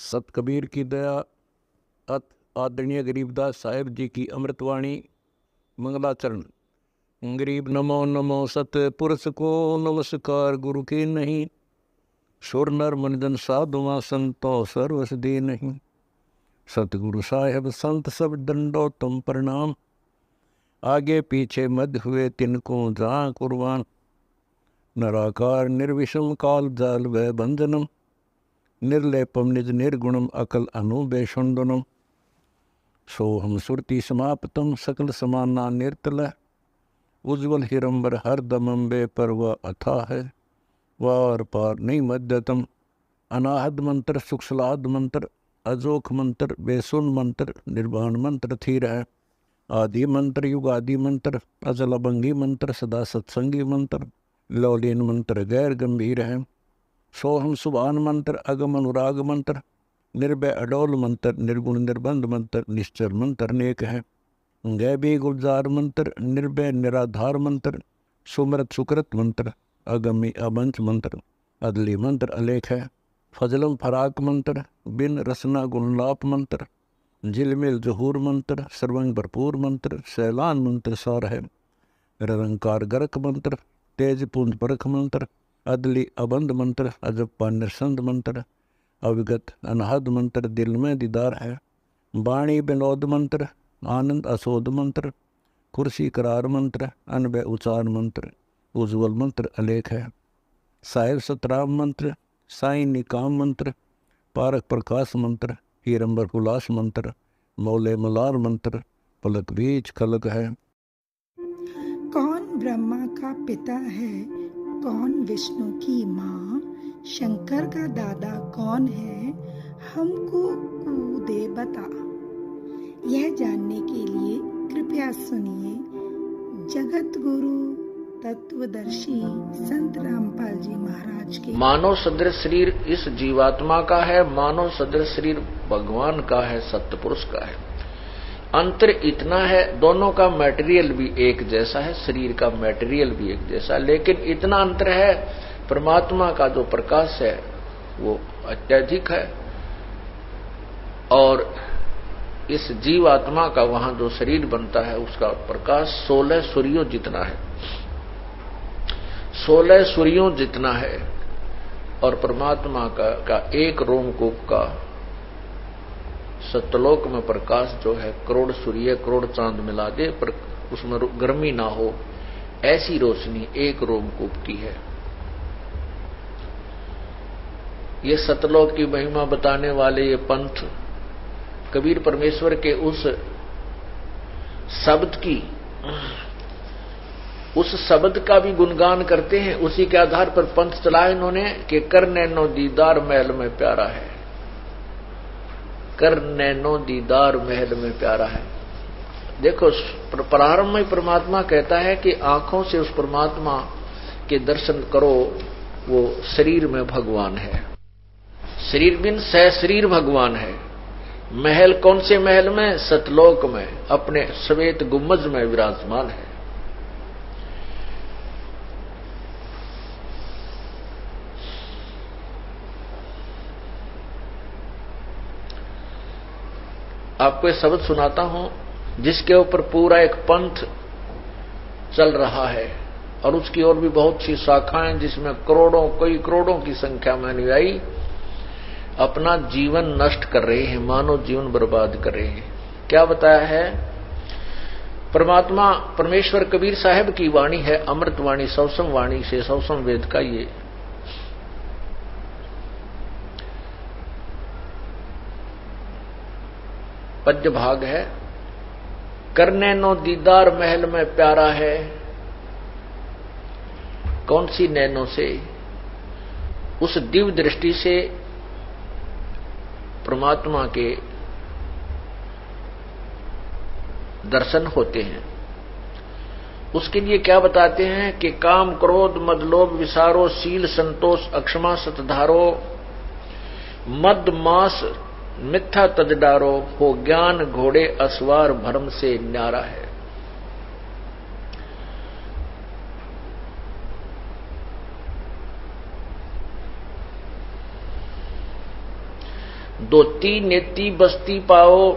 सत कबीर की दया अत आदरणीय गरीबदास साहेब जी की अमृतवाणी मंगलाचरण। गरीब नमो नमो सत पुरुष को नमस्कार गुरु की नहीं, सुर नर मनजन साधुआ संतो सर्वस दे नहीं। सतगुरु साहेब संत सब दंडो तुम प्रणाम, आगे पीछे मध्य हुए तिनको जहाँ कुर्बान। नराकार निर्विषम काल जाल व बंधनम, निर्लेपम निज निर्गुणम अकल अनुबेषुंडनम। सोहम सुरति समाप्तम सकल समाना निर्तल, उज्ज्वल हिरंबर हर दमंबे पर वह अथा है। वार पार नहीं मध्यतम, अनाहद मंत्र सुखसलाद मंत्र, अजोख मंत्र बेसुन मंत्र, निर्वाण मंत्र थीर है। आदि मंत्र युगादि मंत्र, अजल अभंगी मंत्र, सदा सत्संगी मंत्र, लौलीन मंत्र गैर गंभीर है। सोहम सुभान मंत्र, अगम अनुराग मंत्र, निर्भय अडोल मंत्र, निर्गुण निर्बंध मंत्र, निश्चर मंत्र अनेक है। गैबी गुलजार मंत्र, निर्भय निराधार मंत्र, सुमरत सुकृत मंत्र, अगमी अबंच मंत्र, अदली मंत्र अलेख है। फजलम फराक मंत्र, बिन रसना गुणलाप मंत्र, झिलमिल जहूर मंत्र, सर्वंग भरपूर मंत्र, सैलान मंत्र सार है। निरंकार गरक मंत्र, तेज पुंज परख मंत्र, अदली अबंध मंत्र, अजप्पा निरसंद मंत्र, अविगत अनहद मंत्र, दिल में दीदार है। वाणी विनोद मंत्र, आनंद असोद मंत्र, कुर्सी करार मंत्र, अनबय उचार मंत्र, उज्ज्वल मंत्र अलेख है। साहिब सतराम मंत्र, साई निकाम मंत्र, पारक प्रकाश मंत्र, हीरंबर हुलास मंत्र, मौले मलार मंत्र, पलक बीज खलक है। कौन ब्रह्मा का पिता है, कौन विष्णु की माँ, शंकर का दादा कौन है, हमको दे बता। यह जानने के लिए कृपया सुनिए जगत गुरु तत्वदर्शी संत रामपाल जी महाराज के। मानव सदृश शरीर इस जीवात्मा का है, मानव सदृश शरीर भगवान का है, सत्य पुरुष का है। अंतर इतना है, दोनों का मटेरियल भी एक जैसा है, शरीर का मटेरियल भी एक जैसा है, लेकिन इतना अंतर है, परमात्मा का जो प्रकाश है वो अत्यधिक है और इस जीवात्मा का वहां जो शरीर बनता है उसका प्रकाश 16 सूर्यों जितना है, 16 सूर्यों जितना है। और परमात्मा का एक रोमकूप का सतलोक में प्रकाश जो है करोड़ सूर्य करोड़ चांद मिला दे पर उसमें गर्मी ना हो, ऐसी रोशनी एक रोमकूप की है। ये सतलोक की महिमा बताने वाले ये पंथ कबीर परमेश्वर के उस शब्द का भी गुणगान करते हैं। उसी के आधार पर पंथ चला इन्होंने कि कर नैनो दीदार महल में प्यारा है, कर नैनो दीदार महल में प्यारा है। देखो प्रारंभ में परमात्मा कहता है कि आंखों से उस परमात्मा के दर्शन करो, वो शरीर में भगवान है, शरीर बिन सह शरीर भगवान है। महल कौन से महल में? सतलोक में, अपने श्वेत गुम्बज में विराजमान है। आपको एक शब्द सुनाता हूं जिसके ऊपर पूरा एक पंथ चल रहा है और उसकी ओर भी बहुत सी शाखाएं, जिसमें करोड़ों कई करोड़ों की संख्या में अनुयायी अपना जीवन नष्ट कर रहे हैं, मानव जीवन बर्बाद कर रहे हैं। क्या बताया है? परमात्मा परमेश्वर कबीर साहब की वाणी है, अमृत वाणी, सौसम वाणी से सौसम वेद का ये पद्य भाग है। कर नैनो दीदार महल में प्यारा है। कौन सी नैनो से? उस दिव्य दृष्टि से परमात्मा के दर्शन होते हैं। उसके लिए क्या बताते हैं कि काम क्रोध मद लोभ विसारो, शील संतोष अक्षमा सतधारो, मद मास मिथ्या तज डारो, हो ज्ञान घोड़े असवार भरम से न्यारा है। दोती नेति बस्ती पाओ,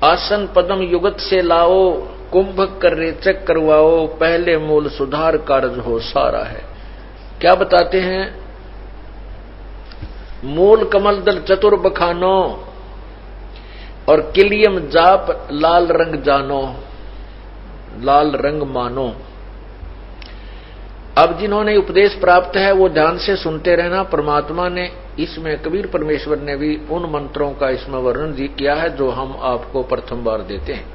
आसन पदम युगत से लाओ, कुंभ कर रेचक करवाओ, पहले मूल सुधार कार्य हो सारा है। क्या बताते हैं? मूल कमल दल चतुर बखानो, और किलियम जाप लाल रंग जानो, लाल रंग मानो। अब जिन्होंने उपदेश प्राप्त है वो ध्यान से सुनते रहना। परमात्मा ने इसमें, कबीर परमेश्वर ने भी उन मंत्रों का इसमें वर्णन किया है जो हम आपको प्रथम बार देते हैं।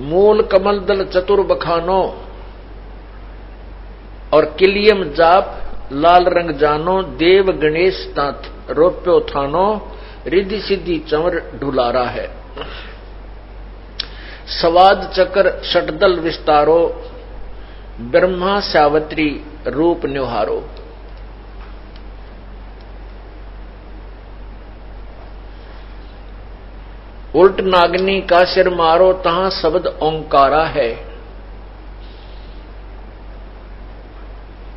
मूल कमल दल चतुर बखानो, और किलियम जाप लाल रंग जानो, देव गणेश तात रोप्यो थानो, रिद्धि सिद्धि चंवर ढुलारा है। सवाद चक्र षटदल विस्तारो, ब्रह्मा सावत्री रूप न्योहारो। उल्ट नागनी का सिर मारो, तहां शब्द ओंकारा है।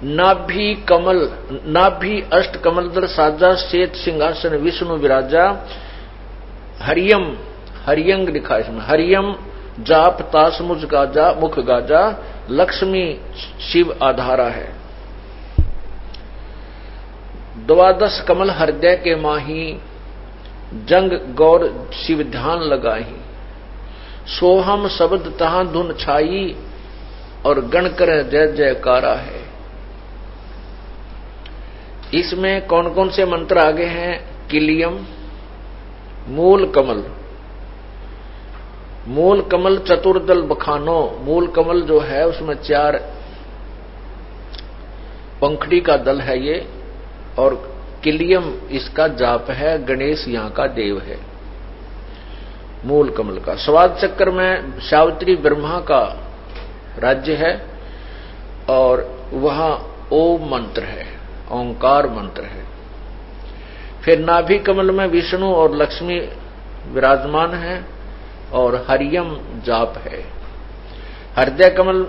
नाभि कमल, नाभि अष्ट कमल दल साजा, श्वेत सिंहासन विष्णु विराजा। हरियम, हरियंग लिखा है इसमें, हरियम जाप तास मुझ गाजा, मुख गाजा, लक्ष्मी शिव आधारा है। द्वादश कमल हृदय के माही, जंग गौर शिव ध्यान लगाही। सोहम शब्द तहां धुन छाई, और गण कर जय जयकारा है। इसमें कौन कौन से मंत्र आगे हैं? किलियम, मूल कमल, मूल कमल चतुर्दल बखानो। मूल कमल जो है उसमें 4 पंखड़ी का दल है ये, और किलियम इसका जाप है, गणेश यहां का देव है मूल कमल का। स्वाद चक्र में सावित्री ब्रह्मा का राज्य है, और वहां ओम मंत्र है, ओंकार मंत्र है। फिर नाभि कमल में विष्णु और लक्ष्मी विराजमान है, और हरियम जाप है। हृदय कमल,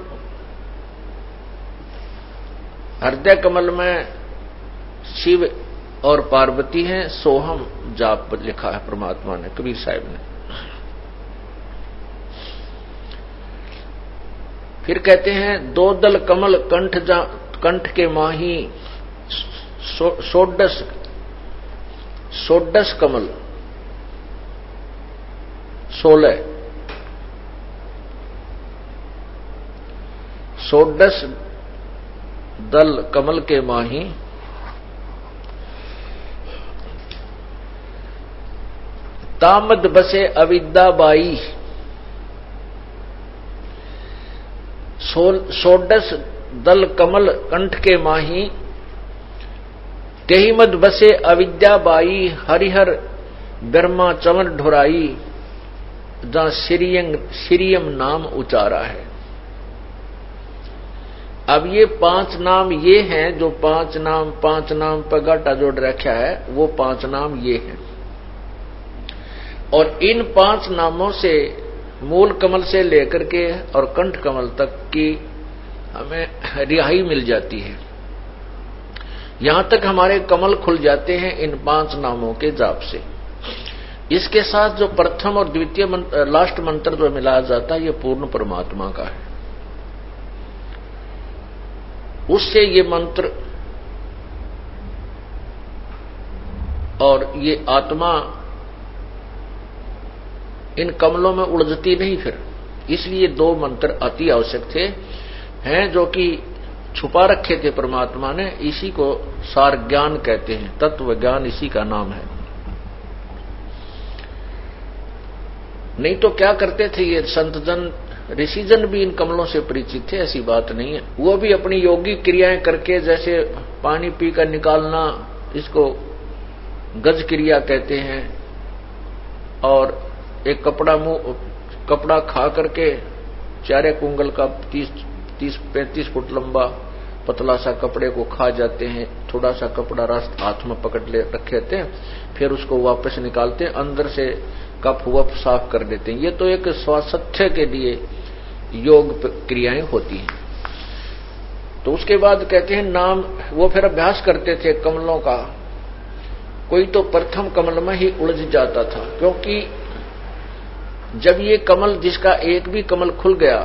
हृदय कमल में शिव और पार्वती हैं। सोहम जाप लिखा है परमात्मा ने, कबीर साहिब ने। फिर कहते हैं 2 दल कमल कंठ के माही, षोडश कमल 16, षोडश दल कमल के माही। तामद बसे अविद्या बाई, षोडश दल कमल कंठ के माही। तेहि मद बसे अविद्या बाई, हरिहर ब्रह्मा चमन ढुराई, जहां श्रीयम नाम उचारा है। अब ये 5 नाम ये हैं जो 5 नाम पर गाटा जोड़ रखा है, वो 5 नाम ये हैं। और इन 5 नामों से मूल कमल से लेकर के और कंठ कमल तक की हमें रिहाई मिल जाती है। यहां तक हमारे कमल खुल जाते हैं इन 5 नामों के जाप से। इसके साथ जो प्रथम और द्वितीय लास्ट मंत्र जो मिलाया जाता है, ये पूर्ण परमात्मा का है। उससे ये मंत्र और ये आत्मा इन कमलों में उलझती नहीं फिर। इसलिए 2 मंत्र अति आवश्यक थे, हैं जो कि छुपा रखे थे परमात्मा ने। इसी को सार ज्ञान कहते हैं, तत्व ज्ञान इसी का नाम है। नहीं तो क्या करते थे ये संतजन, ऋषिजन भी इन कमलों से परिचित थे, ऐसी बात नहीं है। वो भी अपनी योगिक क्रियाएं करके, जैसे पानी पीकर निकालना, इसको गज क्रिया कहते हैं, और एक कपड़ा खा करके 4 कुंगल का 30-35 फुट लंबा पतला सा कपड़े को खा जाते हैं। थोड़ा सा कपड़ा हाथ में पकड़ ले रखे हैं, फिर उसको वापस निकालते हैं, अंदर से कफ वफ साफ कर देते हैं। ये तो एक स्वास्थ्य के लिए योग क्रियाएं होती हैं। तो उसके बाद कहते हैं नाम, वो फिर अभ्यास करते थे कमलों का, कोई तो प्रथम कमल में ही उलझ जाता था, क्योंकि जब ये कमल, जिसका एक भी कमल खुल गया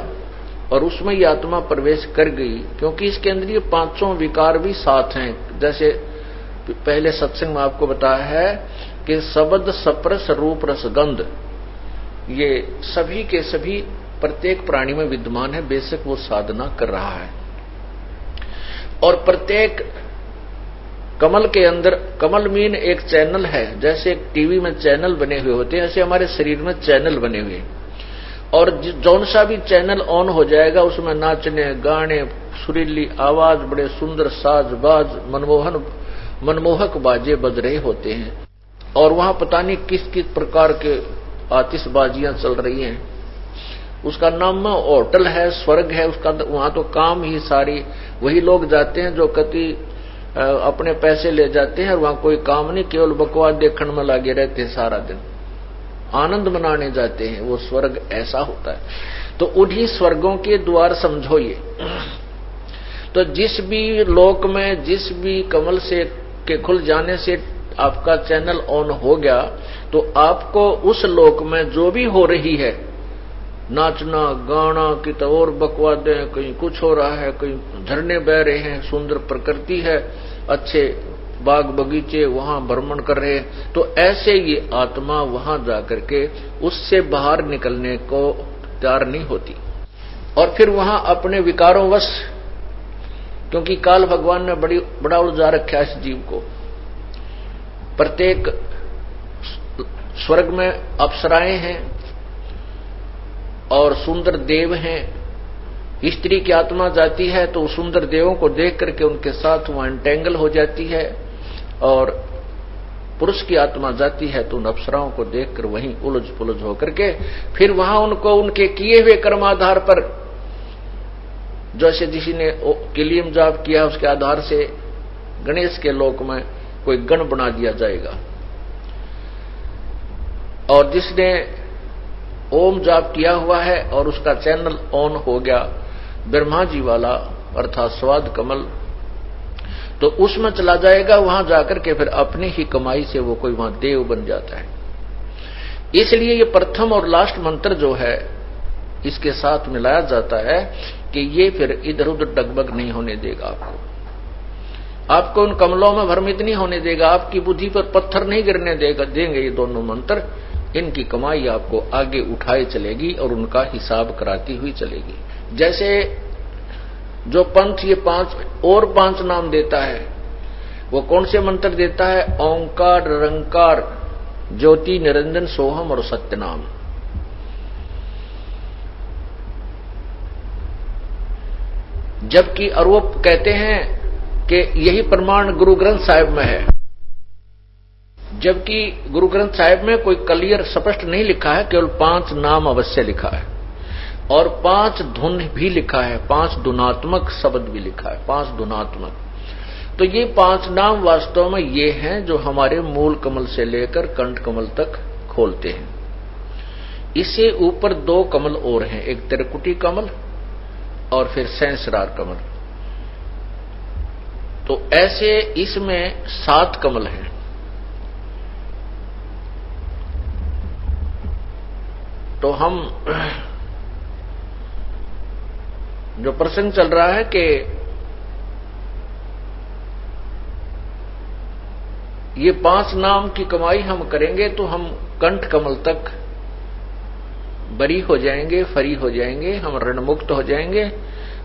और उसमें ये आत्मा प्रवेश कर गई, क्योंकि इसके अंदर ये पांचों विकार भी साथ हैं। जैसे पहले सत्संग में आपको बताया है कि शब्द, स्पर्श, रूप, रस, गंध, ये सभी के सभी प्रत्येक प्राणी में विद्यमान है, बेशक वो साधना कर रहा है। और प्रत्येक कमल के अंदर, कमल मीन एक चैनल है, जैसे एक टीवी में चैनल बने हुए होते हैं, ऐसे हमारे शरीर में चैनल बने हुए हैं। और जौन सा भी चैनल ऑन हो जाएगा उसमें नाचने, गाने, सुरीली आवाज, बड़े सुंदर साज बाज, मनमोहक बाजे बज रहे होते हैं। और वहां पता नहीं किस किस प्रकार के आतिशबाजियां चल रही हैं। उसका नाम होटल है, स्वर्ग है, उसका वहां तो काम ही सारी वही लोग जाते हैं जो कति अपने पैसे ले जाते हैं और वहां कोई काम नहीं, केवल बकवास देखने में लगे रहते हैं सारा दिन, आनंद मनाने जाते हैं। वो स्वर्ग ऐसा होता है। तो उन्हीं स्वर्गों के द्वार समझो ये। तो जिस भी लोक में, जिस भी कमल से के खुल जाने से आपका चैनल ऑन हो गया, तो आपको उस लोक में जो भी हो रही है, नाचना गाना की तो और बकवादें, कहीं कुछ हो रहा है, कहीं झरने बह रहे हैं, सुंदर प्रकृति है, अच्छे बाग बगीचे, वहां भ्रमण कर रहे हैं, तो ऐसे ये आत्मा वहां जाकर के उससे बाहर निकलने को तैयार नहीं होती। और फिर वहां अपने विकारों वश, क्योंकि काल भगवान ने बड़ा उलझा रखा है इस जीव को। प्रत्येक स्वर्ग में अप्सराएं हैं और सुंदर देव हैं। स्त्री की आत्मा जाती है तो सुंदर देवों को देख करके उनके साथ वहां एंटेंगल हो जाती है, और पुरुष की आत्मा जाती है तो उन अप्सराओं को देखकर वहीं उलझ पुलझ होकर के फिर वहां उनको उनके किए हुए कर्माधार पर, जैसे किसी ने किलियम जाप किया उसके आधार से गणेश के लोक में कोई गण बना दिया जाएगा, और जिसने ओम जाप किया हुआ है और उसका चैनल ऑन हो गया ब्रह्मा जी वाला अर्थात स्वाद कमल, तो उसमें चला जाएगा। वहां जाकर के फिर अपनी ही कमाई से वो कोई वहां देव बन जाता है। इसलिए ये प्रथम और लास्ट मंत्र जो है इसके साथ मिलाया जाता है कि ये फिर इधर उधर डगमग नहीं होने देगा आपको उन कमलों में भ्रमित नहीं होने देगा, आपकी बुद्धि पर पत्थर नहीं गिरने देंगे ये दोनों मंत्र। इनकी कमाई आपको आगे उठाए चलेगी और उनका हिसाब कराती हुई चलेगी। जैसे जो पंथ ये पांच नाम देता है, वो कौन से मंत्र देता है? ओंकार, निरंकार, ज्योति, निरंजन, सोहम और सत्यनाम। जबकि और वो कहते हैं कि यही प्रमाण गुरु ग्रंथ साहिब में है, जबकि गुरु ग्रंथ साहिब में कोई क्लियर स्पष्ट नहीं लिखा है, केवल 5 नाम अवश्य लिखा है और 5 धुन भी लिखा है, 5 धुनात्मक शब्द भी लिखा है, 5 धुनात्मक। तो ये 5 नाम वास्तव में ये हैं जो हमारे मूल कमल से लेकर कंठ कमल तक खोलते हैं। इससे ऊपर 2 कमल और हैं, एक त्रिकुटी कमल और फिर सहस्रार कमल। तो ऐसे इसमें 7 कमल हैं। तो हम जो प्रसंग चल रहा है कि ये 5 नाम की कमाई हम करेंगे तो हम कंठ कमल तक बरी हो जाएंगे, फरी हो जाएंगे, हम ऋण मुक्त हो जाएंगे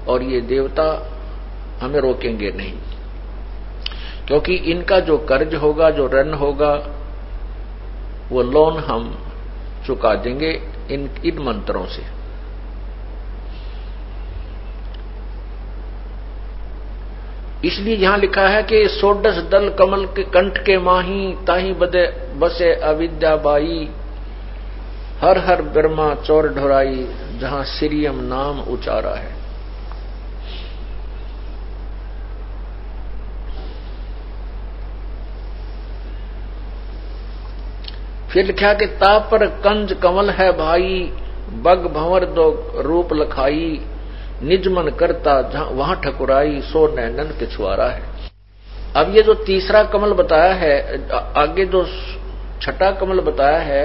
और ये देवता हमें रोकेंगे नहीं, क्योंकि इनका जो कर्ज होगा, जो ऋण होगा, वो लोन हम चुका देंगे इन मंत्रों से। इसलिए यहां लिखा है कि 16 दल कमल के कंठ के माही, ताही बदे बसे अविद्या बाई, हर हर ब्रह्मा चौर ढोराई, जहां श्रीयम नाम उचारा है। फिर लिखा कि ताप पर कंज कमल है भाई, बग भंवर दो रूप लखाई, निज मन करता जहां वहां ठकुराई, सो नैनन के छुआरा है। अब ये जो तीसरा कमल बताया है, आगे जो छठा कमल बताया है,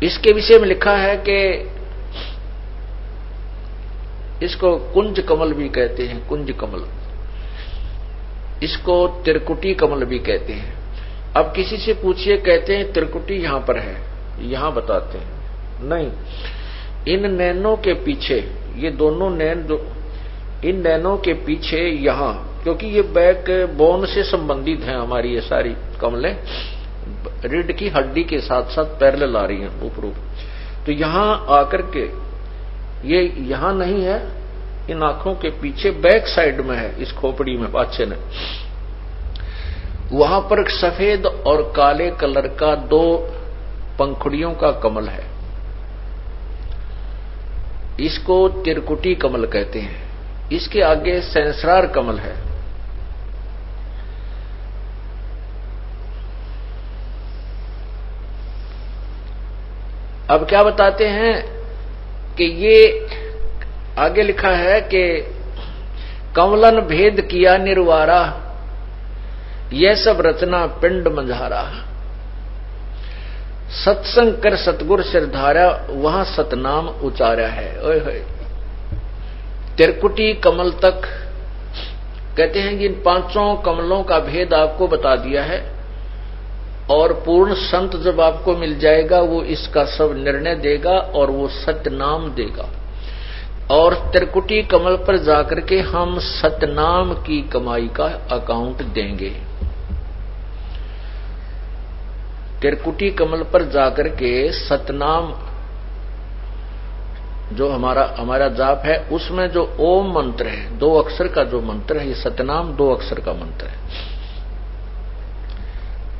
इसके विषय में लिखा है कि इसको कुंज कमल भी कहते हैं, कुंज कमल, इसको त्रिकुटी कमल भी कहते हैं। अब किसी से पूछिए, कहते हैं त्रिकुटी यहां पर है, यहां बताते हैं नहीं, इन नैनों के पीछे, ये दोनों नैन जो इन नैनों के पीछे यहां, क्योंकि ये बैक बोन से संबंधित है हमारी ये सारी कमलें, रीढ़ की हड्डी के साथ साथ पैरेलल आ रही हैं ऊपर। तो यहां आकर के ये यहां नहीं है, इन आंखों के पीछे बैक साइड में है, इस खोपड़ी में पाछे ने, वहां पर सफेद और काले कलर का दो पंखुड़ियों का कमल है, इसको त्रिकुटी कमल कहते हैं। इसके आगे सहस्रार कमल है। अब क्या बताते हैं कि ये आगे लिखा है कि कमलन भेद किया निर्वारा, यह सब रचना पिंड मंझारा, सत्संग कर सतगुर सिरधारा, वहां सतनाम उचारा है। ओए होए, त्रिकुटी कमल तक कहते हैं कि इन पांचों कमलों का भेद आपको बता दिया है, और पूर्ण संत जब आपको मिल जाएगा वो इसका सब निर्णय देगा और वो सतनाम देगा। और त्रिकुटी कमल पर जाकर के हम सतनाम की कमाई का अकाउंट देंगे। त्रिकुटी कमल पर जाकर के सतनाम जो हमारा जाप है, उसमें जो ओम मंत्र है, 2 अक्षर का जो मंत्र है, ये सतनाम 2 अक्षर का मंत्र है।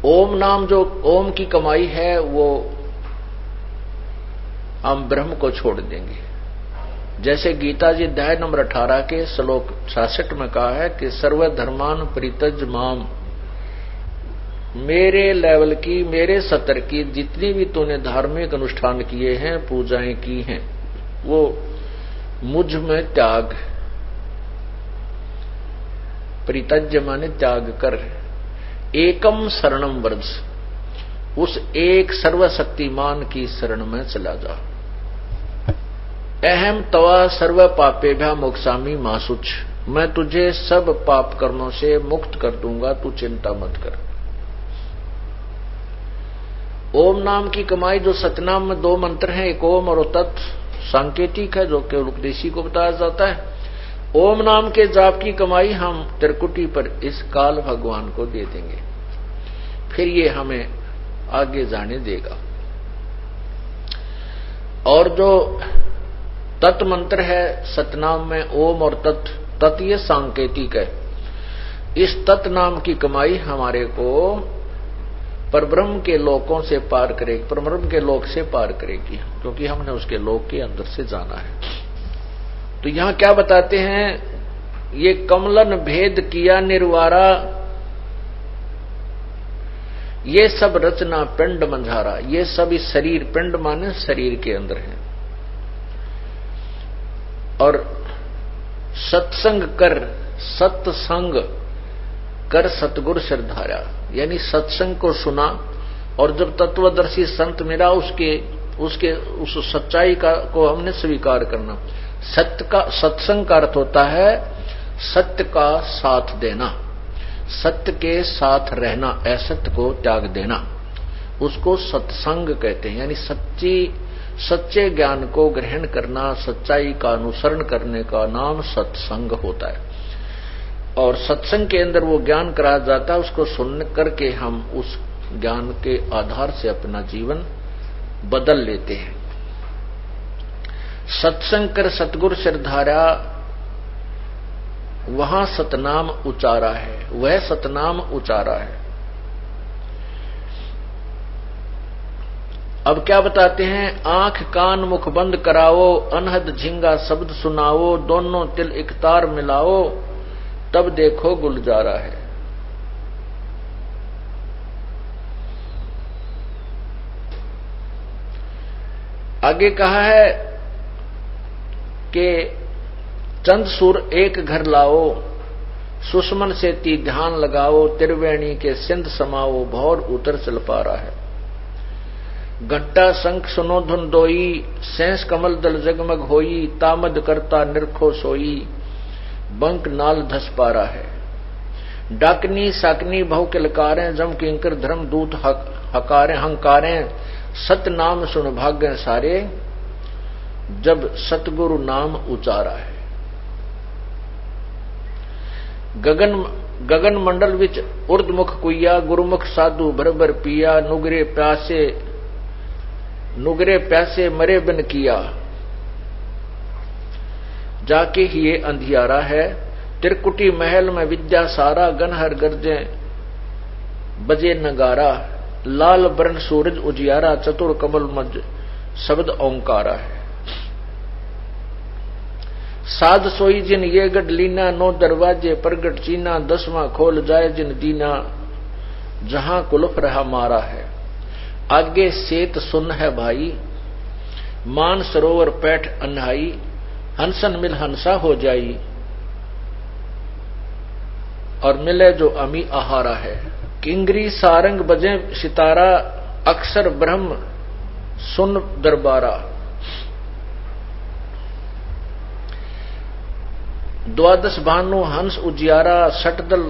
ओम नाम जो ओम की कमाई है वो हम ब्रह्म को छोड़ देंगे। जैसे गीता जी अध्याय नंबर 18 के श्लोक 66 में कहा है कि सर्वधर्मान परित्यज माम, मेरे लेवल की, मेरे स्तर की जितनी भी तूने धार्मिक अनुष्ठान किए हैं, पूजाएं की हैं, वो मुझ में त्याग, परित्यज्य माने त्याग कर, एकम शरणम व्रज, उस एक सर्वशक्तिमान की शरण में चला जा। अहम तवा सर्व पापेभ्या मोक्षामि मासुच, मैं तुझे सब पाप कर्मों से मुक्त कर दूंगा, तू चिंता मत कर। ओम नाम की कमाई जो सतनाम में 2 मंत्र हैं, एक ओम और तत् सांकेतिक है जो केवल उपदेशी को बताया जाता है। ओम नाम के जाप की कमाई हम त्रिकुटी पर इस काल भगवान को दे देंगे, फिर ये हमें आगे जाने देगा। और जो तत् मंत्र है सतनाम में ओम और तत्, तत् ये सांकेतिक है। इस तत् नाम की कमाई हमारे को परब्रह्म के लोकों से पार करेगी, परब्रह्म के लोक से पार करेगी, क्योंकि हमने उसके लोक के अंदर से जाना है। तो यहां क्या बताते हैं, ये कमलन भेद किया निर्वारा, ये सब रचना पिंड मंझारा, ये सब इस शरीर, पिंड माने शरीर के अंदर है। और सत्संग कर, सत्संग कर सतगुर सिरधारा, यानी सत्संग को सुना और जब तत्वदर्शी संत मिला उस सच्चाई को हमने स्वीकार करना। सत्संग का अर्थ होता है सत्य का साथ देना, सत्य के साथ रहना, असत्य को त्याग देना, उसको सत्संग कहते हैं। यानी सच्चे ज्ञान को ग्रहण करना, सच्चाई का अनुसरण करने का नाम सत्संग होता है। और सत्संग के अंदर वो ज्ञान कराया जाता है, उसको सुन करके हम उस ज्ञान के आधार से अपना जीवन बदल लेते हैं। सत्संग कर सतगुर सिरधारा, वहां सतनाम उचारा है, वह सतनाम उचारा है। अब क्या बताते हैं, आंख कान मुख बंद कराओ, अनहद झिंगा शब्द सुनाओ, दोनों तिल एक तार मिलाओ, तब देखो गुलजारा है। आगे कहा है कि चंद सुर एक घर लाओ, सुषमन से ती ध्यान लगाओ, त्रिवेणी के सिंध समाओ, भौर उतर चल पा रहा है। घंटा शंख सुनो धुन दोई, सेंस कमल दल जगमग होई, तामद करता निरखो सोई, बंक नाल धस पा रहा है। डाकनी साकनी बहु के लकारें, जम किंकर धर्म दूत हकारें हंकारें, सत नाम सुन भाग्य सारे, जब सतगुरु नाम उचारा है। गगन मंडल विच उर्दमुख कुइया, गुरुमुख साधु भरभर पिया, नुगरे प्यासे मरे बिन किया, जाके ही ये अंधियारा है। त्रिकुटी महल में विद्या सारा, गनहर गर्जे बजे नगारा, लाल बरन सूरज उजियारा, चतुर कमल मज शब्द ओंकारा है। साध सोई जिन ये गढ़ लीना, 9 दरवाजे प्रगट चीना, 10वां खोल जाए जिन दीना, जहां कुलफ रहा मारा है। आगे सेत सुन है भाई, मान सरोवर पैठ अन्हाई, हंसन मिल हंसा हो जाई, और मिले जो अमी आहारा है। किंगरी सारंग बजे सितारा, अक्षर ब्रह्म सुन दरबारा, द्वादश भानु हंस उजियारा, सटदल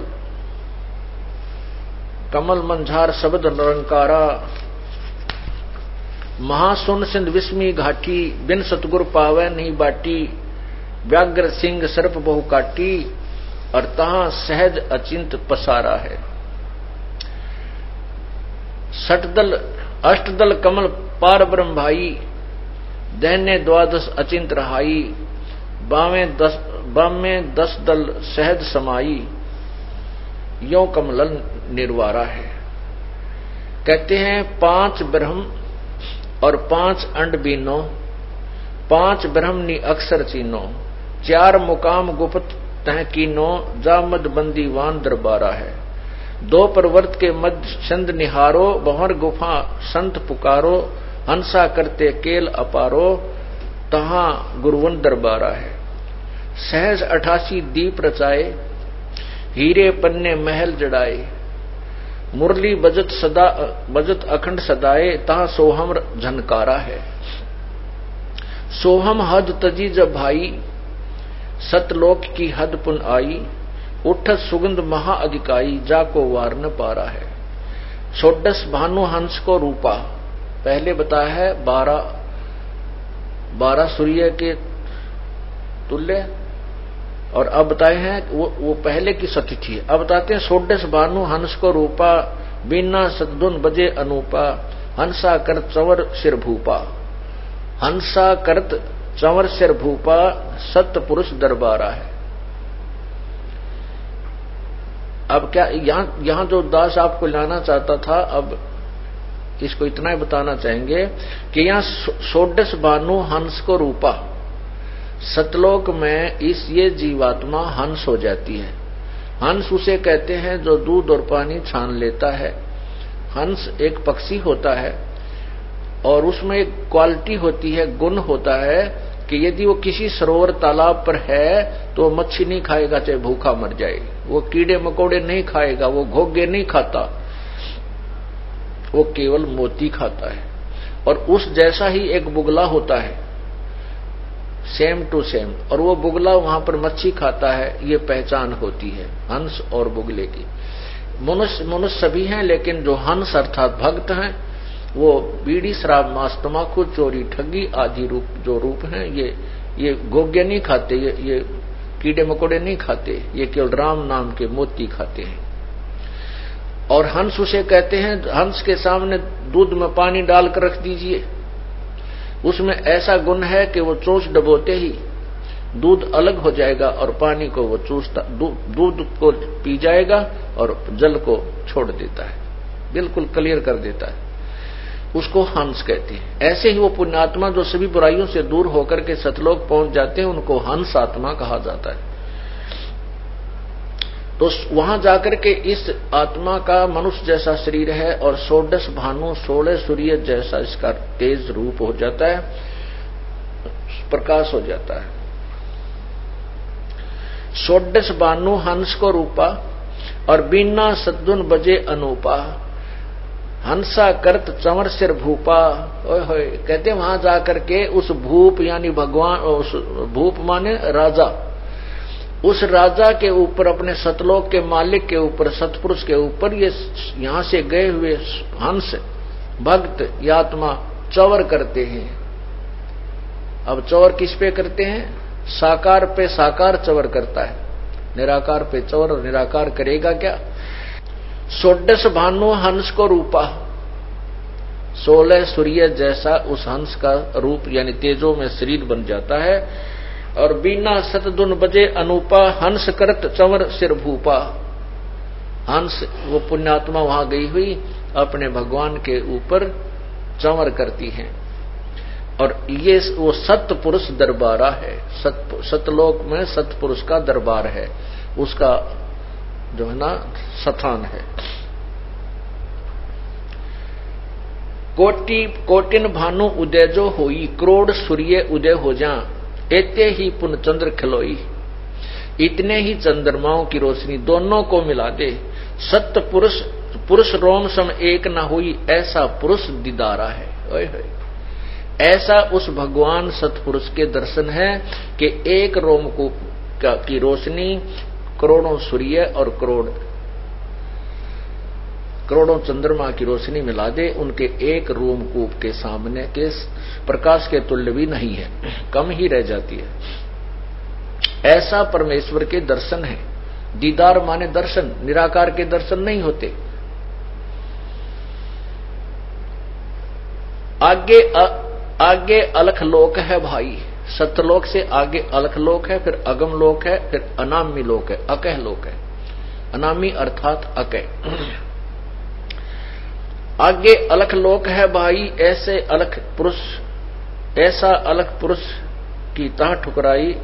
कमल मंझार शब्द निरंकारा, महासुन सिंध विस्मी घाटी, बिन सतगुर पावै नहीं बाटी, व्याघ्र सिंह सर्प बहु काटी, और तहां सहज अचिंत पसारा है। सटदल अष्टदल कमल पार ब्रह्म भाई, दैन्य द्वादश अचिंत रहाई, बामें 10 दल सहज समाई, यो कमलन निर्वारा है। कहते हैं 5 ब्रह्म और 5 अंड बीनो, 5 ब्रह्मनी अक्षर चीनो, 4 मुकाम गुप्त तह कीनो, जामद बंदीवान दरबारा है। 2 प्रवर्त के मध्य छंद निहारो, बहुर गुफा संत पुकारो, हंसा करते केल अपारो, तहां गुरुवन दरबारा है। सहज 88 दीप रचाए, हीरे पन्ने महल जड़ाए, मुरली बजत अखंड सदाए, तहां सोहम झनकारा है। सोहम हद तजी जब भाई, सतलोक की हद पुन आई, उठत सुगंध महा अधिकाई, जाको वार न पारा है। षोडश भानु हंस को रूपा, पहले बताया है 12 सूर्य के तुल्य, और अब बताए हैं वो पहले की सतिथि है। अब बताते हैं षोडश भानु हंस को रूपा, बीना सद्दुन बजे अनूपा, हंसा करत चंवर सिर भूपा, हंसा करत चंवर सिर भूपा, सत्य पुरुष दरबारा है। अब क्या यहां जो दास आपको लाना चाहता था, अब इसको इतना ही बताना चाहेंगे कि यहाँ षोडश भानु हंस को रूपा, सतलोक में ये जीवात्मा हंस हो जाती है। हंस उसे कहते हैं जो दूध और पानी छान लेता है। हंस एक पक्षी होता है और उसमें एक क्वालिटी होती है, गुण होता है कि यदि वो किसी सरोवर तालाब पर है तो मच्छी नहीं खाएगा चाहे भूखा मर जाए, वो कीड़े मकोड़े नहीं खाएगा, वो घोगे नहीं खाता, वो केवल मोती खाता है। और उस जैसा ही एक बुगला होता है, सेम टू सेम, और वो बुगला वहां पर मच्छी खाता है, ये पहचान होती है हंस और बुगले की। मनुष्य सभी हैं, लेकिन जो हंस अर्थात भक्त हैं वो बीड़ी शराब मांस तमाकू चोरी ठगी आदि रूप हैं, ये गोग्य नहीं खाते, ये कीड़े मकोड़े नहीं खाते, ये केवल राम नाम के मोती खाते हैं। और हंस उसे कहते हैं, हंस के सामने दूध में पानी डालकर रख दीजिए, उसमें ऐसा गुण है कि वो चोंच डबोते ही दूध अलग हो जाएगा और पानी को वो चूसता, दूध को पी जाएगा और जल को छोड़ देता है, बिल्कुल क्लियर कर देता है, उसको हंस कहते हैं। ऐसे ही वो पुण्यात्मा जो सभी बुराइयों से दूर होकर के सतलोक पहुंच जाते हैं, उनको हंस आत्मा कहा जाता है। तो वहां जाकर के इस आत्मा का मनुष्य जैसा शरीर है और षोडश भानु 16 सूर्य जैसा इसका तेज रूप हो जाता है, प्रकाश हो जाता है। षोडश बानु हंस को रूपा और बीना सद्दुन बजे अनूपा, हंसा करत चंवर सिर भूपा। ओए होए, कहते वहां जाकर के उस भूप यानी भगवान, उस भूप माने राजा, उस राजा के ऊपर, अपने सतलोक के मालिक के ऊपर, सतपुरुष के ऊपर ये यहां से गए हुए हंस भक्त यात्मा चौर करते हैं। अब चौर किस पे करते हैं? साकार पे साकार चौर करता है, निराकार पे चौर, और निराकार करेगा क्या? षोडश भानु हंस को रूपा, 16 सूर्य जैसा उस हंस का रूप यानी तेजो में शरीर बन जाता है। और बीना सतदुन बजे अनूपा, हंस करत चंवर सिर भूपा। हंस वो पुण्यात्मा वहां गई हुई अपने भगवान के ऊपर चंवर करती हैं। और ये वो सतपुरुष दरबारा है, सतलोक में सतपुरुष का दरबार है, उसका जो है ना स्थान है। कोटि कोटिन भानु उदय जो होई, करोड़ सूर्य उदय हो जा, एते ही पुन चंद्र खिलोई। इतने ही चंद्रमाओं की रोशनी दोनों को मिला दे, सत्य पुरुष पुरुष रोम सम एक न हुई, ऐसा पुरुष दीदारा है। ओए होए, ऐसा उस भगवान सतपुरुष के दर्शन है कि एक रोमकूप की रोशनी करोड़ों सूर्य और करोड़ों चंद्रमा की रोशनी मिला दे, उनके एक रोमकूप के सामने के प्रकाश के तुल्य भी नहीं है, कम ही रह जाती है। ऐसा परमेश्वर के दर्शन है। दीदार माने दर्शन, निराकार के दर्शन नहीं होते। आगे अलख लोक है भाई, सतलोक से आगे अलख लोक है, फिर अगम लोक है, फिर अनामी लोक है, अकह लोक है। अनामी अर्थात अकह। आगे अलख लोक है भाई, ऐसे अलख पुरुष, ऐसा अलख पुरुष की तह ठुकराई।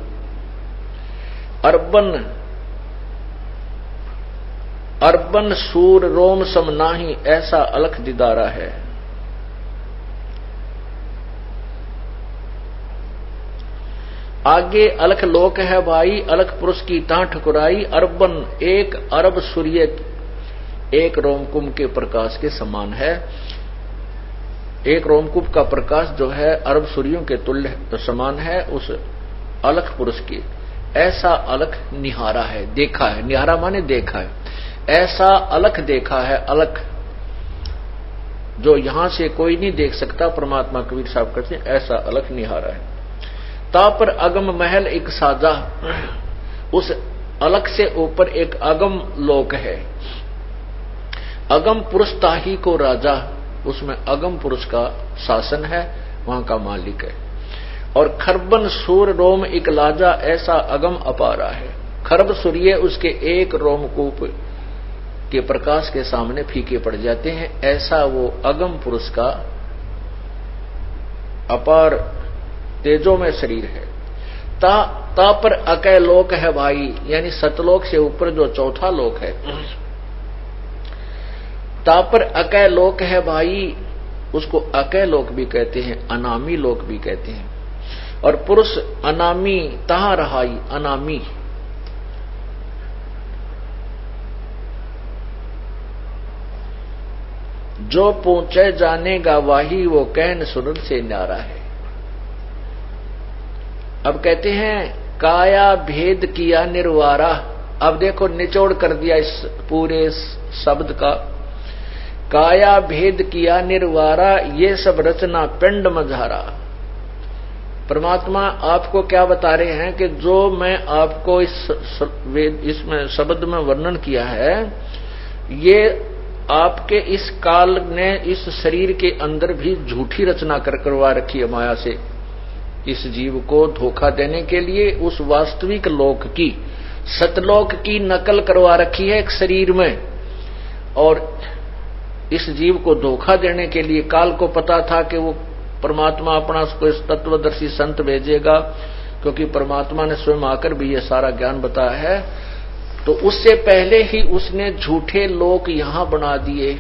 अर्बन सूर रोम सम नाही, ऐसा अलख दीदारा है। आगे अलख लोक है भाई, अलख पुरुष की तह ठुकराई। अर्बन, एक अरब सूर्य एक रोमकुंभ के प्रकाश के समान है। एक रोमकूप का प्रकाश जो है अरब सूर्यों के तुल्य समान है उस अलख पुरुष की। ऐसा अलख निहारा है, देखा है। निहारा माने देखा है। ऐसा अलख देखा है, अलख जो यहां से कोई नहीं देख सकता, परमात्मा कबीर साहब कहते हैं ऐसा अलख निहारा है। ता पर अगम महल एक साजा, उस अलख से ऊपर एक अगम लोक है। अगम पुरुष ताही को राजा, उसमें अगम पुरुष का शासन है, वहां का मालिक है। और खरबन सूर रोम एक लाजा, ऐसा अगम अपारा है। खरब सूर्य उसके एक रोमकूप के प्रकाश के सामने फीके पड़ जाते हैं, ऐसा वो अगम पुरुष का अपार तेजो में शरीर है। ता पर अकय लोक है भाई, यानी सतलोक से ऊपर जो चौथा लोक है। ता पर अकय लोक है भाई, उसको अकय लोक भी कहते हैं, अनामी लोक भी कहते हैं। और पुरुष अनामी तहा रहाई, अनामी जो पहुंचे जानेगा वाही, वो कहन सुनन से न्यारा है। अब कहते हैं काया भेद किया निर्वारा। अब देखो निचोड़ कर दिया इस पूरे शब्द का। काया भेद किया निर्वारा, ये सब रचना पिंड मझारा। परमात्मा आपको क्या बता रहे हैं कि जो मैं आपको इसमें शब्द में वर्णन किया है, ये आपके इस काल ने इस शरीर के अंदर भी झूठी रचना करवा रखी है माया से, इस जीव को धोखा देने के लिए उस वास्तविक लोक की, सतलोक की नकल करवा रखी है एक शरीर में। और इस जीव को धोखा देने के लिए काल को पता था कि वो परमात्मा अपना उसको इस तत्वदर्शी संत भेजेगा, क्योंकि परमात्मा ने स्वयं आकर भी ये सारा ज्ञान बताया है। तो उससे पहले ही उसने झूठे लोक यहां बना दिए।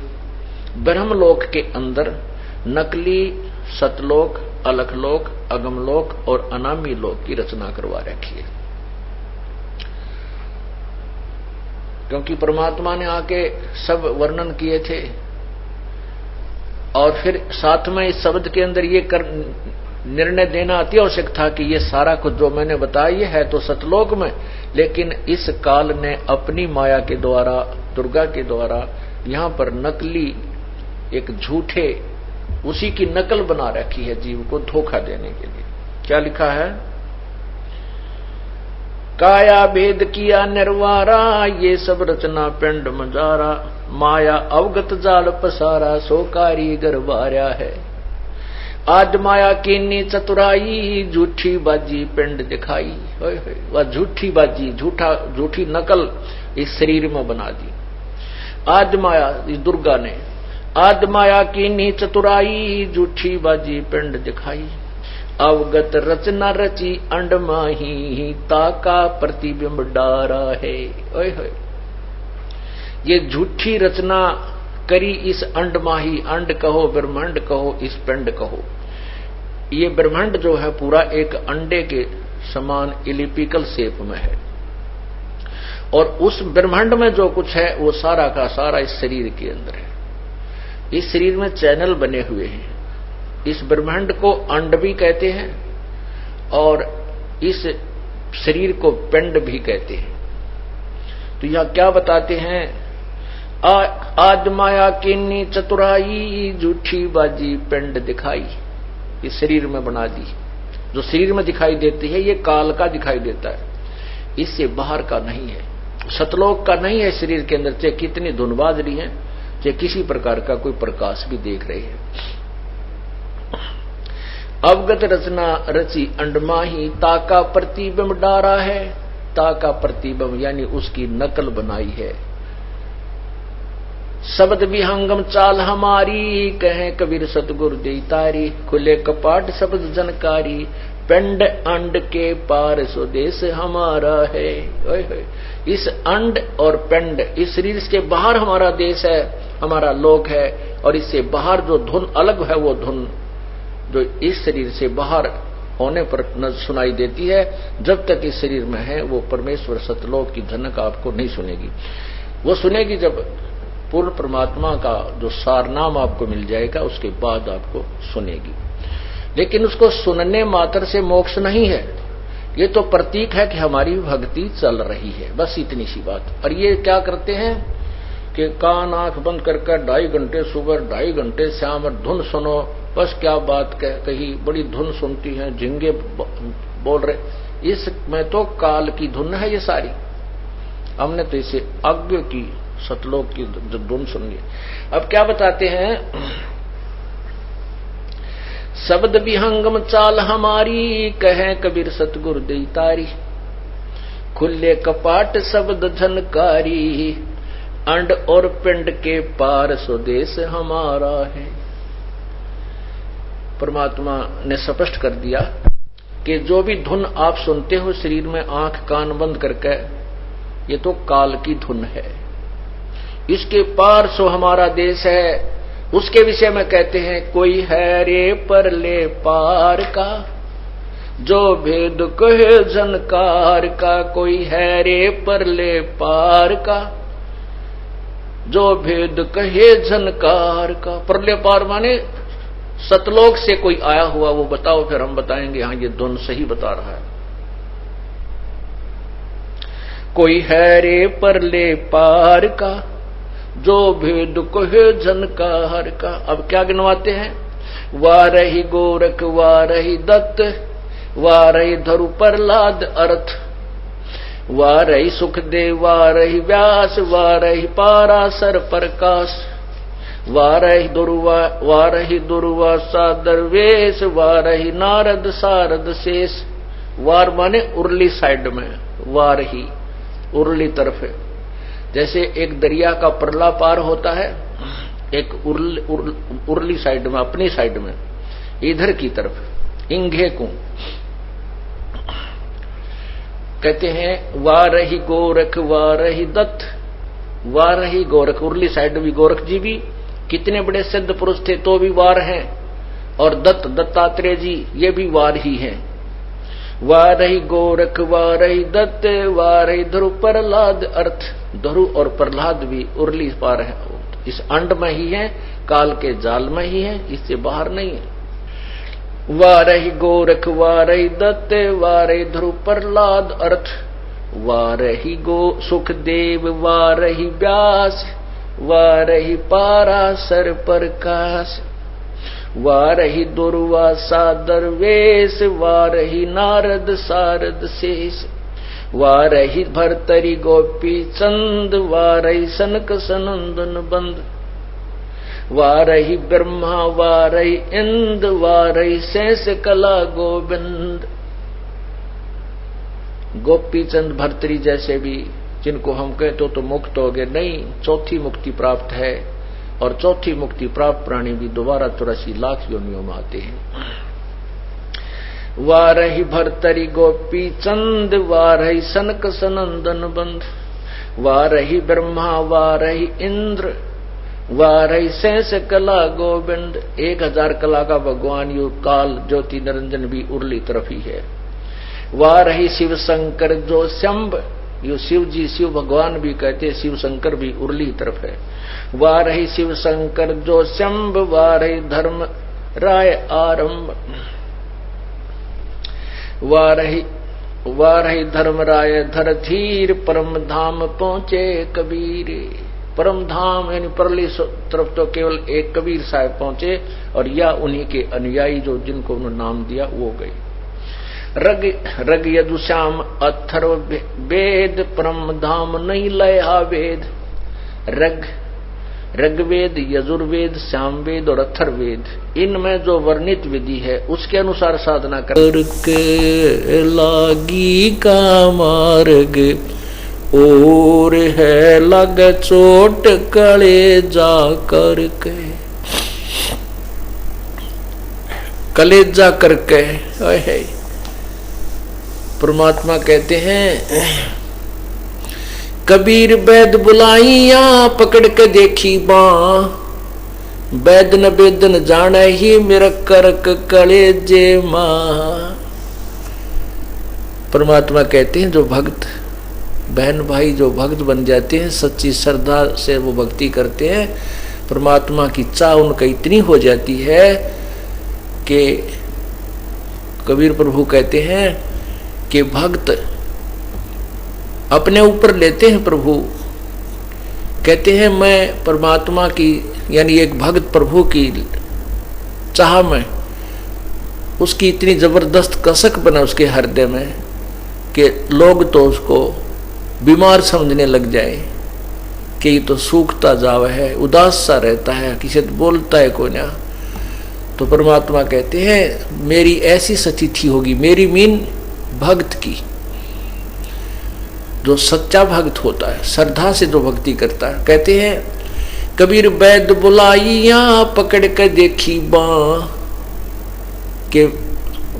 ब्रह्मलोक के अंदर नकली सतलोक, अलखलोक, अगमलोक और अनामी लोक की रचना करवा रखी है। क्योंकि परमात्मा ने आके सब वर्णन किए थे और फिर साथ में इस शब्द के अंदर ये निर्णय देना अति आवश्यक था कि ये सारा कुछ जो मैंने बताया ये है तो सतलोक में, लेकिन इस काल ने अपनी माया के द्वारा, दुर्गा के द्वारा यहां पर नकली एक झूठे उसी की नकल बना रखी है जीव को धोखा देने के लिए। क्या लिखा है? काया भेद किया निर्वारा, ये सब रचना पिंड मजारा, माया अवगत जाल पसारा, सो कारीगर बार्या है। आज माया कीनी चतुराई, झूठी बाजी पिंड दिखाई। वह झूठी बाजी, झूठी नकल इस शरीर में बना दी। आज माया, इस दुर्गा ने आज माया कीनी चतुराई, झूठी बाजी पिंड दिखाई। अवगत रचना रची अंड माही, ताका प्रतिबिंब डारा है। ओए होए, ये झूठी रचना करी इस अंड माही, अंड कहो ब्रह्मांड कहो इस पिंड कहो। ये ब्रह्मांड जो है पूरा एक अंडे के समान इलिपिकल शेप में है और उस ब्रह्मांड में जो कुछ है वो सारा का सारा इस शरीर के अंदर है। इस शरीर में चैनल बने हुए हैं। इस ब्रह्मांड को अंड भी कहते हैं और इस शरीर को पिंड भी कहते हैं। तो यह क्या बताते हैं? आज माया कीनी चतुराई, झूठी बाजी पिंड दिखाई। इस शरीर में बना दी। जो शरीर में दिखाई देती है ये काल का दिखाई देता है, इससे बाहर का नहीं है, सतलोक का नहीं है। शरीर के अंदर चाहे कितनी धुन बाज रही है, चाहे किसी प्रकार का कोई प्रकाश भी देख रहे हैं। अवगत रचना रची अंडमाही, ताका प्रतिबिंब डारा है। ताका प्रतिबिंब यानी उसकी नकल बनाई है। शब्द विहंगम चाल हमारी, कहें कबीर सतगुरु देई तारी। खुले कपाट शब्द जनकारी, पिंड अंड के पार स्वदेश हमारा है। ओए होए, इस अंड और पिंड, इस शरीर के बाहर हमारा देश है, हमारा लोक है। और इससे बाहर जो धुन अलग है वो धुन जो इस शरीर से बाहर होने पर न सुनाई देती है, जब तक इस शरीर में है वो परमेश्वर सतलोक की झनक आपको नहीं सुनेगी। वो सुनेगी जब पूर्ण परमात्मा का जो सारनाम आपको मिल जाएगा, उसके बाद आपको सुनेगी। लेकिन उसको सुनने मात्र से मोक्ष नहीं है, ये तो प्रतीक है कि हमारी भक्ति चल रही है, बस इतनी सी बात। और ये क्या करते हैं कि कान आंख बंद करके 2.5 घंटे सुबह 2.5 घंटे शाम और धुन सुनो, बस क्या बात कही, बड़ी धुन सुनती है, झिंगे बोल रहे। इसमें तो काल की धुन है ये सारी। हमने तो इसे आज्ञा की सतलोक की धुन सुन ली। अब क्या बताते हैं? शब्द विहंगम चाल हमारी, कहें कबीर सतगुरु देई तारी। खुले कपाट शब्द झनकारी, अंड और पिंड के पार स्वदेश हमारा है। परमात्मा ने स्पष्ट कर दिया कि जो भी धुन आप सुनते हो शरीर में आंख कान बंद करके, ये तो काल की धुन है। इसके पार सो हमारा देश है। उसके विषय में कहते हैं, कोई है रे परले पार का, जो भेद कहे झनकार का। कोई है रे परले पार का, जो भेद कहे झनकार का। परले पार माने सतलोक से कोई आया हुआ, वो बताओ, फिर हम बताएंगे हाँ ये धुन सही बता रहा है। कोई है रे परले पार का, जो भेद कहे झनकार का। अब क्या गिनवाते हैं? वारही गोरख वारही दत्त, वारही धरु प्रहलाद अर्थ, वारही सुखदेव वारही व्यास, वारही पाराशर प्रकाश, वारही दुर्वासा दरवेश, वारही नारद सारद शेष। वार माने उर्ली साइड में, वारही उर्ली तरफ है। जैसे एक दरिया का परला पार होता है, एक उर्ली साइड में, अपनी साइड में, इधर की तरफ इंघे को कहते हैं वारही गोरख वारही दत्त। वारही गोरख, उर्ली साइड भी गोरख जी भी कितने बड़े सिद्ध पुरुष थे तो भी वार हैं, और दत्तात्रेय जी ये भी वार ही हैं। वारही गोरख वारही दत्त, वारही ध्रुव प्रहलाद अर्थ। ध्रुव और प्रहलाद भी उर्ली पार है, इस अंड में ही है, काल के जाल में ही है, इससे बाहर नहीं है। वारही गोरख वारही दत्त वारही ध्रुव प्रहलाद अर्थ, वारही गो सुखदेव वारही व्यास वारही पाराशर प्रकाश, वारही दुर्वासा दरवेश वारही नारद सारद शेष, वारही भरतरी गोपी चंद वारही सनक सनंदन बंद, वारही ब्रह्मा वारही इंद वारही शेष कला गोविंद। गोपी चंद भरतरी जैसे भी जिनको हम कहते तो मुक्त हो गए, नहीं, चौथी मुक्ति प्राप्त है, और चौथी मुक्ति प्राप्त प्राणी भी दोबारा 84 लाख योनियों में आते हैं। वारही भरतरी गोपी चंद वारही सनक सनंदन बंद, वारही ब्रह्मा वारही इंद्र वारही शेष कला गोविंद। 1000 कला का भगवान यु काल ज्योति निरंजन भी उर्ली तरफ ही है। वारही शिव शंकर जो शंभ, यो शिव जी शिव भगवान भी कहते, शिव शंकर भी उर्ली तरफ है। वारही शिव शंकर जो शंभ वारही धर्म राय आरंभ, वारही धर्म राय धर धीर परम धाम पहुंचे कबीर। परम धाम यानी परली तरफ तो केवल एक कबीर साहब पहुंचे, और या उन्हीं के अनुयायी जो जिनको उन्होंने नाम दिया वो गए। रग यदुश्याम अथर्व वेद परम धाम नहीं लया वेद। ऋग्वेद यजुर्वेद श्यामवेद और अथर्ववेद, इनमें जो वर्णित विधि है उसके अनुसार साधना करके लागी का मार्ग और है लग चोट कले जा करके, कलेजा करके। परमात्मा कहते हैं कबीर वैद बुलाइया पकड़ के देखी बां, वैद न वेद न जाने ही मेरा करक कलेजे मां। परमात्मा कहते हैं जो भक्त बहन भाई जो भक्त बन जाते हैं, सच्ची श्रद्धा से वो भक्ति करते हैं, परमात्मा की चाह उनका इतनी हो जाती है कि कबीर प्रभु कहते हैं कि भक्त अपने ऊपर लेते हैं। प्रभु कहते हैं मैं परमात्मा की यानी एक भक्त प्रभु की चाह में उसकी इतनी जबरदस्त कसक बना उसके हृदय में कि लोग तो उसको बीमार समझने लग जाए कि ये तो सूखता जावा है, उदास सा रहता है, किसी से बोलता है को ना। तो परमात्मा कहते हैं मेरी ऐसी सतिथि होगी, मेरी मीन भक्त की, जो सच्चा भक्त होता है, श्रद्धा से जो भक्ति करता है। कहते हैं कबीर वैद बुलाइया पकड़ के देखी बां, के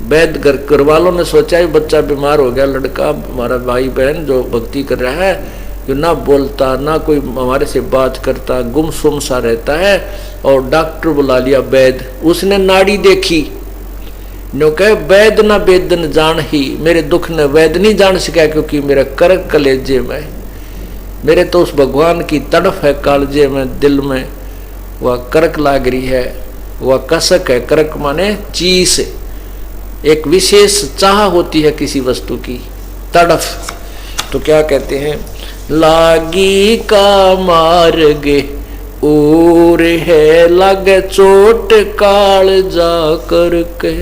वैद घर वालों ने सोचा बच्चा बीमार हो गया, लड़का हमारा भाई बहन जो भक्ति कर रहा है, जो ना बोलता ना कोई हमारे से बात करता, गुमसुम सा रहता है, और डॉक्टर बुला लिया वैद। उसने नाड़ी देखी, नो कहे वैद ना वेद न जान ही, मेरे दुख ने वैद नहीं जान सका क्योंकि मेरा करक कलेजे में, मेरे तो उस भगवान की तड़फ है कालजे में, दिल में वह करक लाग रही है, वह कसक है। करक माने चीज, एक विशेष चाह होती है किसी वस्तु की, तड़फ। तो क्या कहते हैं लागी का मार्गे और है लग चोट काल जा करके,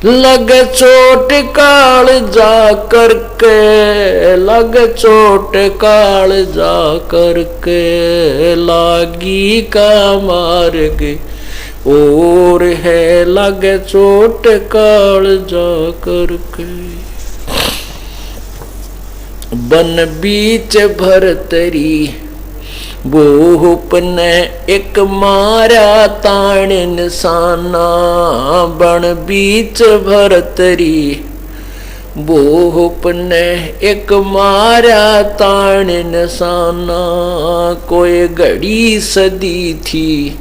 लग चोट काल जा करके, लग चोट काल जा करके, लागी का मार्ग और है लग चोट काल जा करके। बन बीच भरतरी भूप ने एक मारा ताण निशाना, बन बीच भरतरी भूप ने एक मारा ताण निशाना, कोई घड़ी सदी थी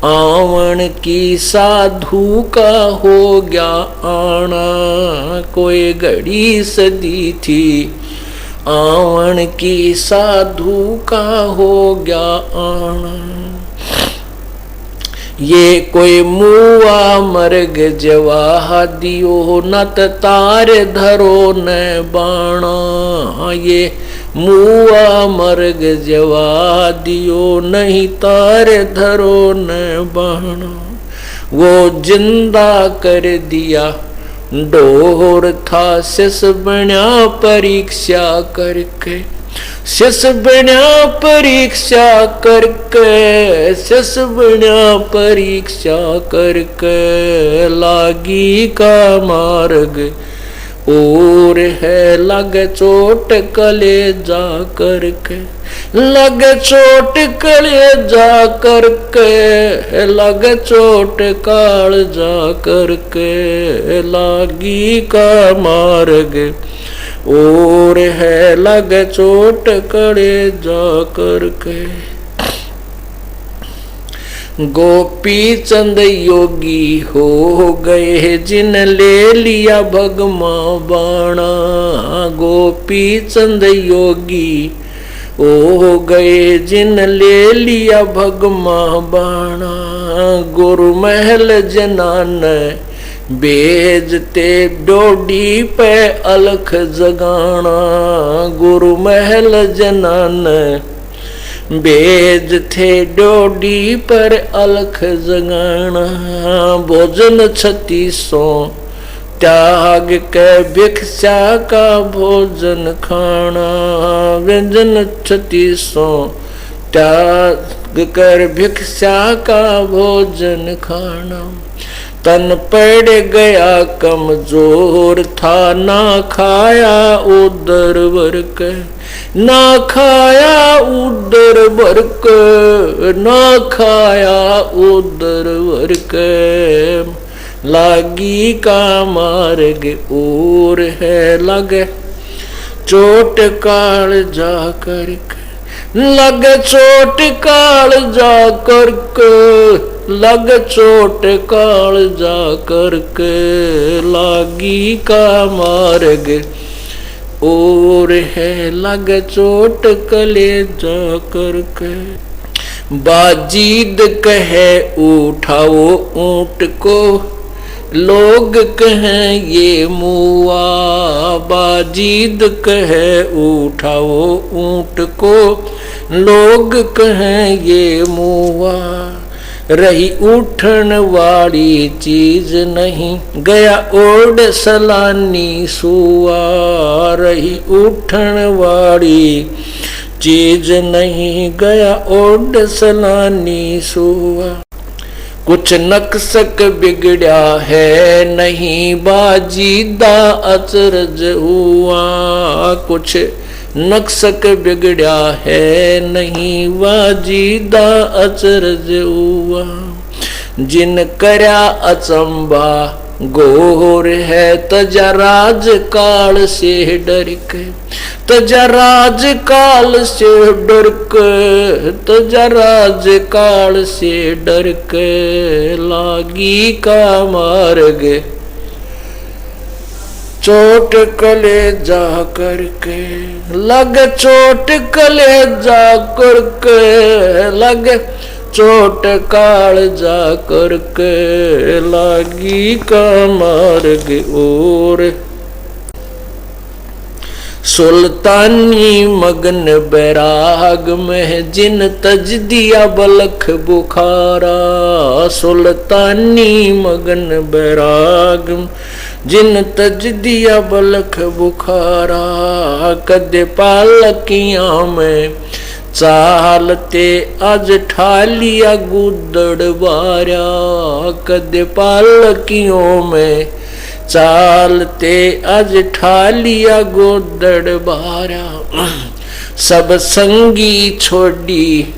आवन की साधु का हो गया आना, कोई घड़ी सदी थी आवन की साधु का हो गया आना। ये कोई मुआ मर्ग जवा दियो नत तार धरो न बाणा। ये मुआ मर्ग जवा दियो नहीं तार धरो न बाणा। वो जिंदा कर दिया डोर था शिष बना परीक्षा करके। शिष बना परीक्षा करके, शिष बना परीक्षा करके। लागी का मार्ग और है लग चोट कले जा करके। लग चोट कले जा करके, लग चोट काल जा करके। लागी का मार्ग और है लग चोट कले जा करके। गोपी चंद योगी हो गए जिन ले लिया भगमा बाणा। गोपी चंद योगी हो गए जिन ले लिया भगमा बाणा। गुरु महल जनान बेजते डोडी पे अलख जगाना। गुरु महल जनान बेज थे डोडी पर अलख जगाना। भोजन 3600 त्याग के भिक्षा का भोजन खाना। व्यंजन 3600 त्याग कर भिक्षा का भोजन खाना। तन पड़ गया कमजोर था ना खाया उदर वर्क। ना खाया उदर वर्क, ना खाया उदर वर्क। लागी का मार्ग और है लग चोट काल जा करके। लग चोट काल जा करके, लग चोट काल जा करके। लागी का मार्ग और है लग चोट कले जा करके। बाजीद कहे उठाओ ऊंट को, लोग कहें ये मुआ। बाजीद कहे उठाओ ऊंट को, लोग कहें ये मुआ। रही उठन वाली चीज नहीं गया ओढ़ सलानी सुआ। रही उठन वाली चीज नहीं गया ओढ़ सलानी सुआ। कुछ नक्सक बिगड़ा है नहीं बाजीदा अचरज हुआ। कुछ नक्सक बिगड़ा है नहीं वाजीदा अचरज हुआ। जिन करया अचंबा गोर है तजा राज काल से डर के। तजा राज काल से डर के, तजा राज काल से डर के। लागी का मार्ग चोट कले जा करके। लग चोट कले जा करके, लग चोट काल जा करके। लागी का मार्ग और सुल्तानी मगन बैराग में जिन तज दिया बलख बुखारा। सुल्तानी मगन बैराग जिन तज दिया बलख बुखारा। कद पालकियां में चालते आज ठालिया गुदड़ बारा। कद पालकियों में चालते आज ठालिया गुदड़ बारा। सब संगी छोड़ी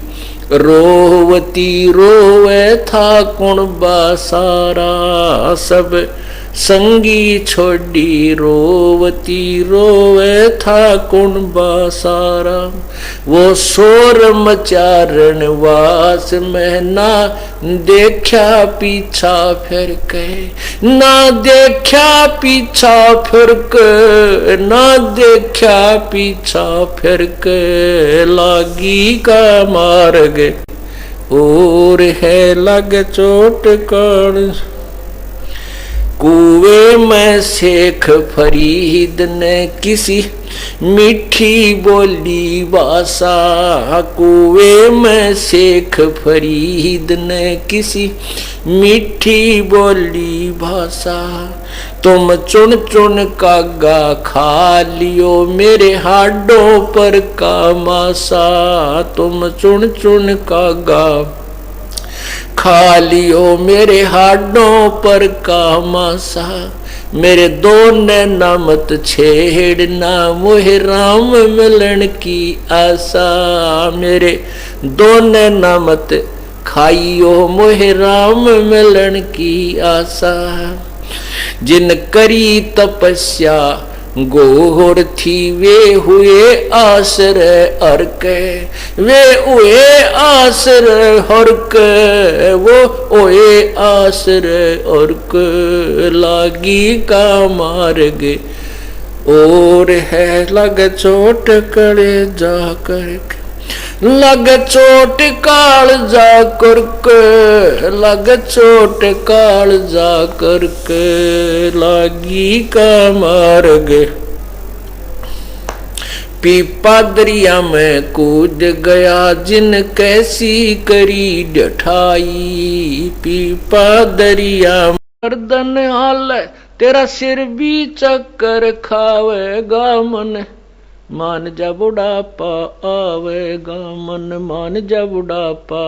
रोवती रोवे था कुणबा सारा। सब संगी छोड़ी रोवती रोवे था कौन बासारा। वो शोर मचारण वास में ना देखा पीछा फिर के, ना देखा पीछा फिर के, ना देखा पीछा फिर के, लागी का मार्ग और है लग चोट कण। कुएं में शेख फरीद ने किसी मीठी बोली भाषा। कुएं में शेख फरीद ने किसी मीठी बोली भाषा। तुम चुन चुन कागा खा लियो मेरे हाडों पर का मासा। तुम चुन चुन कागा खा लियो मेरे हाडों पर का मासा। मेरे दो नैना मत छेड़ना मोहे राम मिलन की आशा। मेरे दो नैना मत खाइयो मोहे राम मिलन की आशा। जिन करी तपस्या गोर थी वे हुए आश्रय अर्क। वे हुए आश्रय हर्क, वो हुए आश्रय अर्क। लागी का मार्ग और है लग चोट करे जा करके। लग चोट काल जा करके, लग चोट काल जा करके, लागी का मार्ग। पीपा दरिया में कूद गया जिन कैसी करी डठाई। पीपा दरिया गर्दन हाल तेरा सिर भी चक्कर खावेगा मन। मान जा बुढ़ापा आवेगा मन, मान जा बुढ़ापा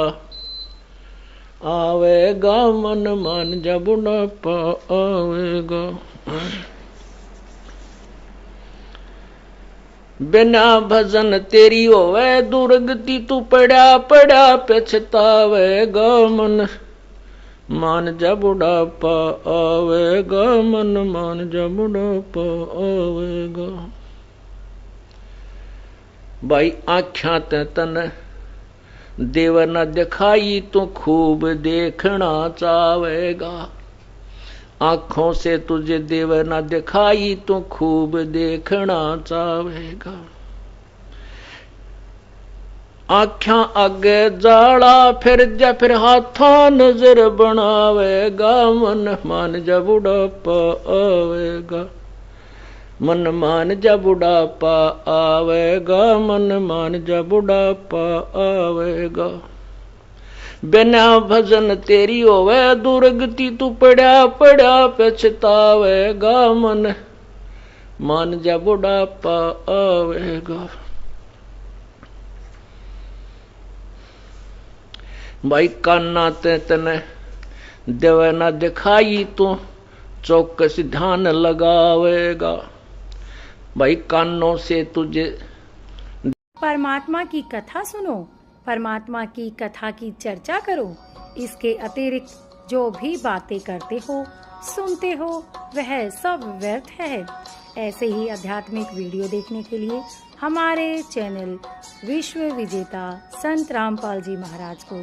आवेगा मन, मान जा बुढ़ापा आवेगा। बिना भजन तेरी होवे दुर्गति, तू पड़ा पड़ा पछतावेगा मन। मान जा बुढ़ापा आवेगा मन, मान जा बुढ़ापा आवेगा। भाई आख्या तन देव न दिखाई तो खूब देखना चाहेगा। आंखों से तुझे देव न दिखाई तो खूब देखना चाहेगा। आख्या आगे जाला फिर जा फिर हाथा नजर बनावेगा मन। मान जा बुढ़ापा आवेगा मन, मान जा बुढ़ापा आवेगा मन, मान जा बुढ़ापा आवेगा। बिना भजन तेरी होवे दुर्गति, तू पड़ा पड़ा पछतावेगा मन। मान जा बुढ़ापा आवेगा। भाई कान्ना ते तने देव न दिखाई तो चौकस ध्यान लगावेगा। भाई कानों से तुझे परमात्मा की कथा सुनो, परमात्मा की कथा की चर्चा करो। इसके अतिरिक्त जो भी बातें करते हो सुनते हो वह सब व्यर्थ है। ऐसे ही आध्यात्मिक वीडियो देखने के लिए हमारे चैनल विश्व विजेता संत रामपाल जी महाराज को